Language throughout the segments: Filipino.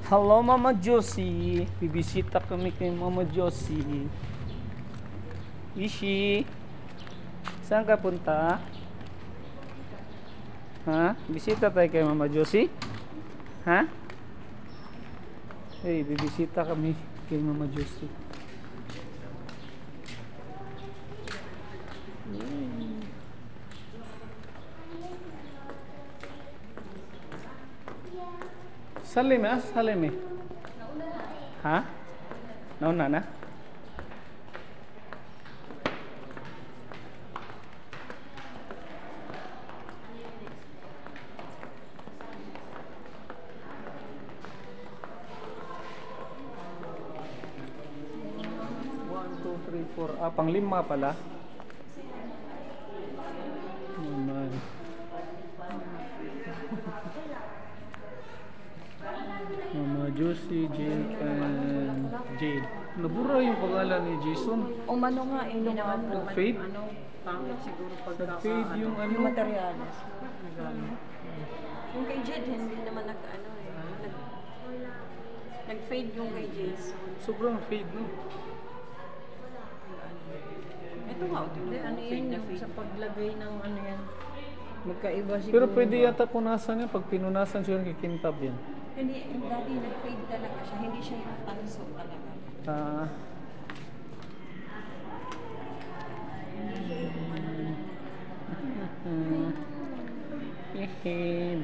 Hello, Mama Josie. Bibisita kami kay Mama Josie. Ishi, saan ka punta? Ha? Bisita tayo kay Mama Josie? Ha? Hey, bibisita kami kay Mama Josie. Salim ah, salim eh. Ha? Nauna na? Pang-5 pala. Naman. Mama Josie, Jane, and Jade. Nabura yung pangalan ni Jason. O mano nga, hindi naman Nag-fade? pangit siguro Nag-fade yung ano? Yung materials. Yung kay Jade, hindi naman nag-ano eh. Nag-fade yung kay Jason. Sobrang fade, no? Ito nga, ano yun yung sa paglagay ng ano yan. Magkaiba siguro. Pero pwede yata punasan yan. Pag pinunasan siya, kikintab yan. Hindi, dati nag-fade talaga siya. Hindi siya yung tanso talaga.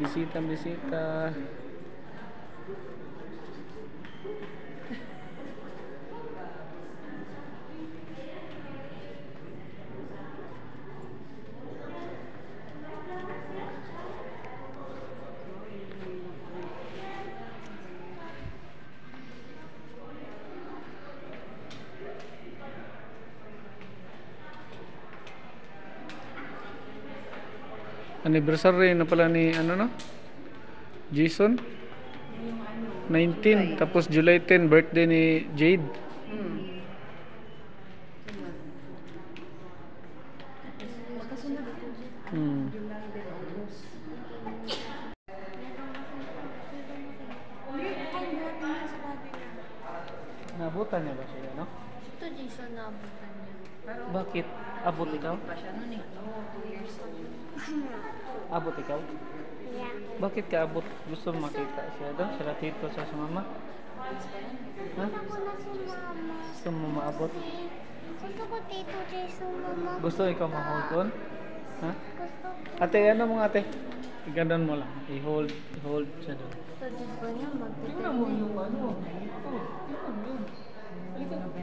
Bisita, bisita. Anniversary na pala ni ano no? Jason? 19, tapos July 10 birthday ni Jade. Nabutan niya ba siya, no? Ito Jason, naabutan niya. Bakit? Abot ikaw? Abot ikaw? Yeah. Bakit ka abot? Gusto mo makita siya doon? Sila tito sa mama? Ha? Gusto ko na sumama. Gusto mo maabot? Gusto ko Tito Jason mama. Gusto ikaw ma-hold on? Ha? Gusto ko. Ate, ano mo ate? Iganon mo lang. I-hold siya doon. Ito din ba niya Tingnan mo yung ano. Ito. Tingnan mo yun.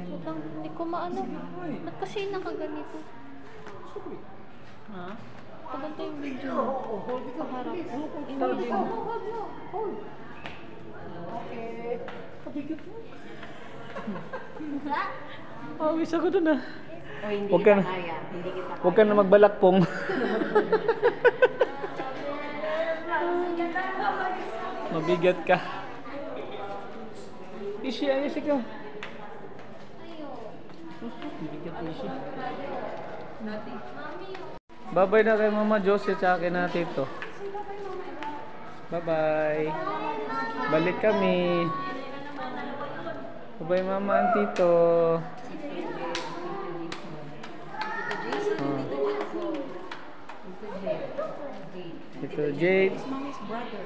Utang, hindi ko maano. Ba't kasi nakaganito? Ha? Paganda yung video mo. Paharap. Hold mo. Hold. Okay. Kabigat mo. Awis ako doon ah. Huwag ka na. Huwag ka na magbalakpong. Mabigat ka. Ishi, ayos ikaw. Mabigat Ishi. Bye-bye na kay Mama Josie at akin na tito. Bye-bye. Balik kami. Bye-bye Mama and Tito. Tito Jade. Mommy's brother.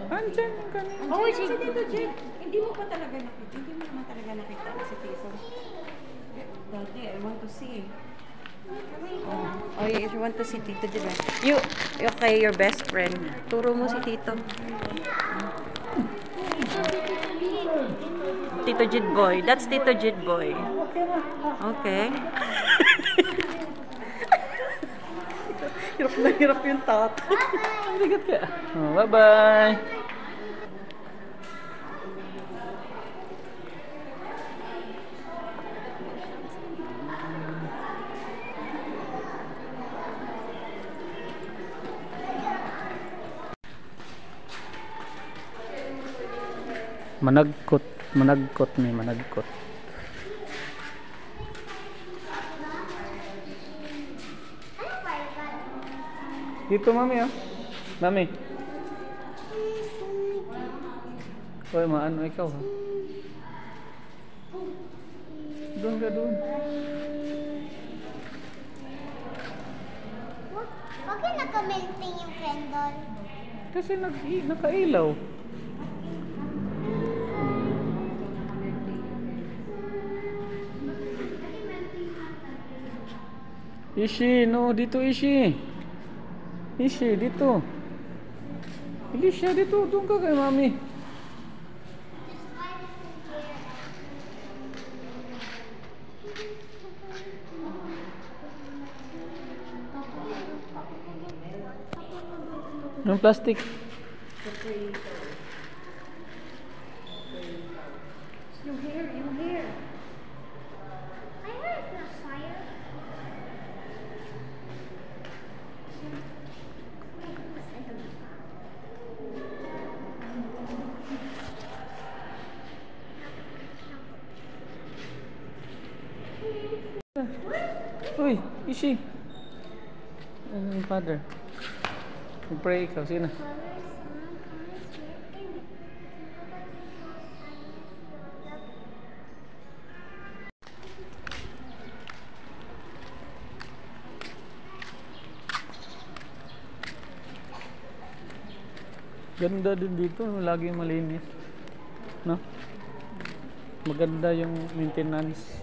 Andiyan yung kanina. Oh, si Tito Jade. Hindi mo pa talaga nakita. Hindi mo naman talaga nakita si Tito. Dati, I want to see. Oh, yeah, you want to see Tito Jade. Okay, your best friend. Turo mo si Tito. Tito Jade boy. That's Tito Jade boy. Okay. Hirap na hirap yung tat. Bigat ka. Oh, bye-bye. Managkot ni managkot. Dito mami ah. Mami. Hoy, maano ikaw ha? Doon ka doon. Bakit naka-melting yung candle? Kasi nakailaw. Ishi, no, dito Ishi. Ishi, dito. Elisha, dito. Doon ka kay Mami. Yung plastic. Yung hair. My hair is not fire. Uy, Ishi. Ano yung father? Mag-pray ikaw. Sino? Ganda din dito. Lagi malinis. No? Maganda yung maintenance.